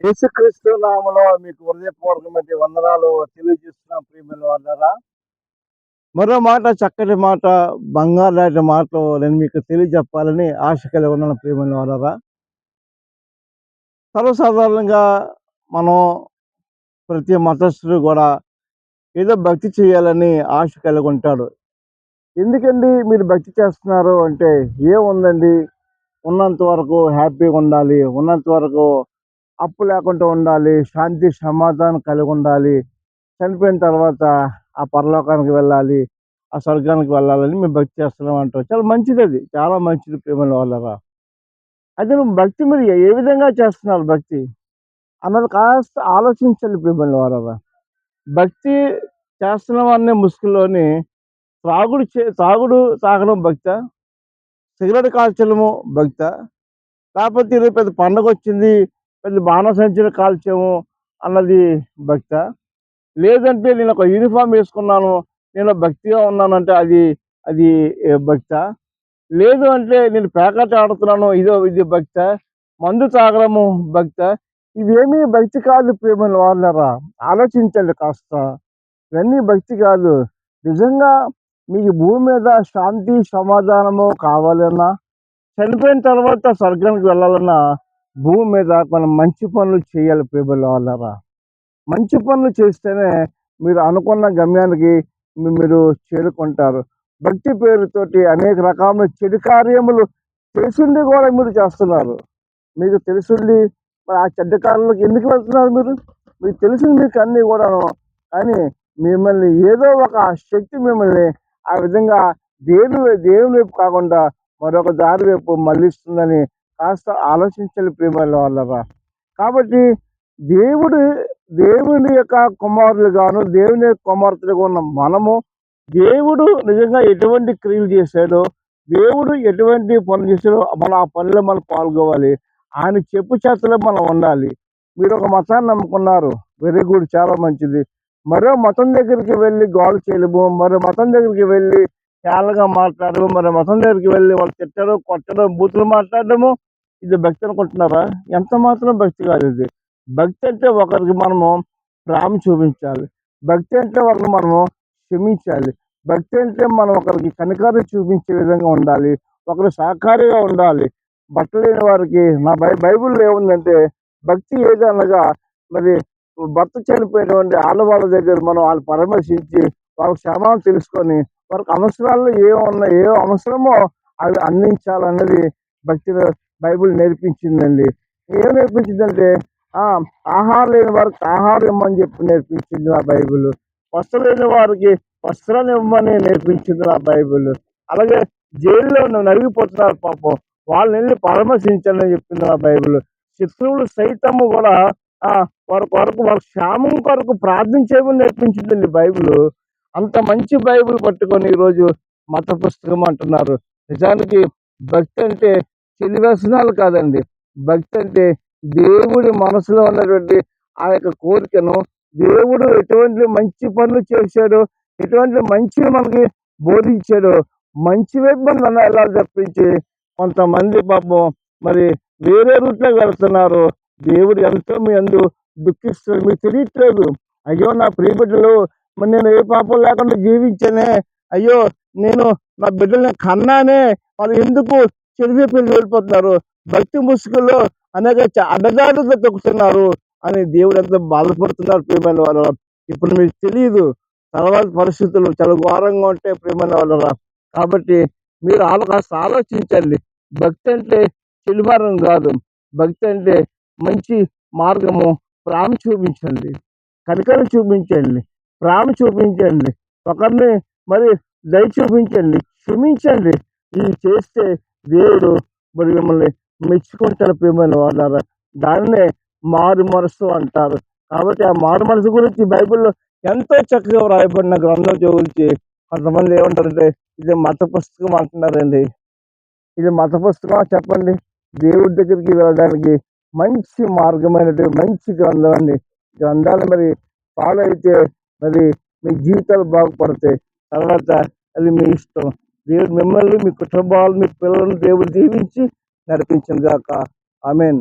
యేసుక్రీస్తు నామములో మీకు హృదయపూర్వకమైన వందనాలు తెలియజేస్తున్నాం ప్రియమైన వాళ్ళారా. మరో మాట, చక్కటి మాట, బంగారు లాంటి మాటలు నేను మీకు తెలియజెప్పాలని ఆశ కలిగి ఉన్నాను ప్రియమైన వాళ్ళారా. సర్వసాధారణంగా మనం ప్రతి మతస్థుడు కూడా ఏదో భక్తి చేయాలని ఆశ కలిగి ఉంటాడు. ఎందుకండి మీరు భక్తి చేస్తున్నారు అంటే, ఏముందండి, ఉన్నంత వరకు హ్యాపీగా ఉండాలి, ఉన్నంత వరకు అప్పు లేకుండా ఉండాలి, శాంతి సమాధానం కలిగి ఉండాలి, చనిపోయిన తర్వాత ఆ పరలోకానికి వెళ్ళాలి, ఆ స్వర్గానికి వెళ్ళాలని మేము భక్తి చేస్తున్నాం అంటారు. చాలా మంచిది, అది చాలా మంచిది ప్రేమల వాళ్ళరా. అయితే నువ్వు భక్తి మీరు ఏ విధంగా చేస్తున్నారు భక్తి అన్నది కాస్త ఆలోచించండి ప్రేమల వాళ్ళరా. భక్తి చేస్తున్నాం అనే ముసుగులోని తాగడం భక్త, సిగరెట్ కాల్చడము భక్త, లేకపోతే ఈరోజు పెద్ద పండగ వచ్చింది, పెద్ద బాణసంచులు కాల్చాము అన్నది భక్త, లేదంటే నేను ఒక యూనిఫామ్ వేసుకున్నాను, నేను భక్తిగా ఉన్నానంటే అది అది భక్త, లేదు అంటే నేను పేకాట ఆడుతున్నాను, ఇది భక్త, మందు తాగడము భక్త. ఇవేమీ భక్తి కాదు ప్రేమల వాళ్ళరా. ఆలోచించండి కాస్త. ఇవన్నీ భక్తి కాదు. నిజంగా మీకు భూమి మీద శాంతి సమాధానము కావాలన్నా, చనిపోయిన తర్వాత స్వర్గానికి వెళ్ళాలన్నా, భూమి మీద మనం మంచి పనులు చేయాలి ప్రేమల వాళ్ళరా. మంచి పనులు చేస్తేనే మీరు అనుకున్న గమ్యానికి మీరు చేరుకుంటారు. భక్తి పేరుతోటి అనేక రకమైన చెడు కార్యములు తెలిసిండి కూడా మీరు చేస్తున్నారు. మీకు తెలుసుండి మరి ఆ చెడ్డ కార్యాలకు ఎందుకు వెళ్తున్నారు మీరు? మీకు తెలిసింది మీకు అన్నీ కూడాను. కానీ మిమ్మల్ని ఏదో ఒక శక్తి మిమ్మల్ని ఆ విధంగా దేవుని వైపు కాకుండా మరొక దారి వైపు మళ్ళిస్తుందని కాస్త ఆలోచించాలి ప్రియమైన వాళ్ళరా. కాబట్టి దేవుడు దేవుని యొక్క కుమారులుగాను, దేవుని యొక్క కుమార్తెలుగా ఉన్న మనము, దేవుడు నిజంగా ఎటువంటి క్రియలు చేశాడో, దేవుడు ఎటువంటి పనులు చేశాడో మనం ఆ పనిలో మనం పాల్గొవాలి. ఆయన చెప్పు చేతలో మనం ఉండాలి. మీరు ఒక మతాన్ని నమ్ముకున్నారు, వెరీ గుడ్, చాలా మంచిది. మరో మతం దగ్గరికి వెళ్ళి గోల చేయడము, మరో మతం దగ్గరికి వెళ్ళి కేలగా మాట్లాడము, మరో మతం దగ్గరికి వెళ్ళి వాళ్ళు తిట్టడం, కొట్టడం, బూతులు మాట్లాడడము ఇది భక్తి అనుకుంటున్నారా? ఎంత మాత్రం భక్తి కాదు ఇది. భక్తి అంటే ఒకరికి మనము ప్రేమ చూపించాలి. భక్తి అంటే ఒకరిని మనము క్షమించాలి. భక్తి అంటే మనం ఒకరికి కనికరం చూపించే విధంగా ఉండాలి, ఒకరు సహకారిగా ఉండాలి. బట్టలు లేని వారికి నా బైబిల్లో ఏముందంటే, భక్తి ఏదనగా మరి భర్త చనిపోయినటువంటి ఆడవాళ్ళ దగ్గర మనం వాళ్ళు పరామర్శించి వాళ్ళ క్షేమాన్ని తెలుసుకొని వారికి అవసరాల్లో ఏ అవసరమో అవి అందించాలన్నది భక్తి బైబిల్ నేర్పించిందండి. ఏం నేర్పించిందంటే, ఆహారం లేని వారికి ఆహారం ఇవ్వమని చెప్పి నేర్పించింది నా బైబిల్. వస్త్రం లేని వారికి వస్త్రాన్ని ఇవ్వమని నేర్పించింది నా బైబిల్. అలాగే జైల్లో నలిగిపోతున్నారు పాపం, వాళ్ళని వెళ్ళి పరామర్శించాలని చెప్పింది నా బైబిల్. శత్రువులు సైతము కూడా వారి కొరకు, వారి క్షేమం కొరకు ప్రార్థించేమని నేర్పించిందండి బైబిల్. అంత మంచి బైబిల్ పట్టుకొని ఈరోజు మత పుస్తకం అంటున్నారు. నిజానికి భక్తి అంటే చెలి వ్యసనాలు కాదండి. భక్తి అంటే దేవుడి మనసులో ఉన్నటువంటి ఆ యొక్క కోరికను, దేవుడు ఎటువంటి మంచి పనులు చేశాడో, ఎటువంటి మంచిని మనకి బోధించాడో, మంచి వైపు మనం వెళ్ళాలి తప్పించి కొంతమంది పాపం మరి వేరే రూట్లో వెళ్తున్నారు. దేవుడు ఎంతో మీ అందు దుఃఖిస్తాడు, మీకు తెలియట్లేదు. అయ్యో నా ప్రియబిడ్డలు, మరి నేను ఏ పాపం లేకుండా జీవించానే, అయ్యో నేను నా బిడ్డల్ని కన్నానే, వాళ్ళు ఎందుకు చెడు పిల్లలు వెళ్ళిపోతున్నారు, భక్తి ముసుగులో అనేక అడ్డదారులతో తొక్కుతున్నారు అని దేవుడు ఎంతో బాధపడుతున్నారు ప్రియమైన వాళ్ళ. ఇప్పుడు మీకు తెలియదు, తర్వాత పరిస్థితులు చాలా ఘోరంగా ఉంటాయి ప్రియమైన వాళ్ళ. కాబట్టి మీరు కాస్త ఆలోచించండి. భక్తి అంటే చెలిమార్గం కాదు. భక్తి అంటే మంచి మార్గము. ప్రేమ చూపించండి, కనికరం చూపించండి, ప్రేమ చూపించండి, ఒకరిని మరి దయ చూపించండి, క్షమించండి. ఇవి చేస్తే దేవుడు మరి మిమ్మల్ని మెచ్చుకుంటారు ప్రియమైన వాళ్ళారా. దాన్నే మారు మనసు అంటారు. కాబట్టి ఆ మారు మనసు గురించి బైబిల్లో ఎంతో చక్కగా వ్రాయబడిన గ్రంథం గురించి కొంతమంది ఏమంటారంటే, ఇది మత పుస్తకం అంటున్నారండి. ఇది మత పుస్తకమా చెప్పండి? దేవుడి దగ్గరికి వెళ్ళడానికి మంచి మార్గమైనటువంటి మంచి గ్రంథం అండి. గ్రంథాలు మరి ఫాలో అయితే మరి మీ జీవితాలు బాగుపడతాయి. తర్వాత అది మీ ఇష్టం. దేవుడు మిమ్మల్ని, మీ కుటుంబాలు, మీ పిల్లలను దేవుడు దీవించి నడిపించును గాక. ఆమేన్.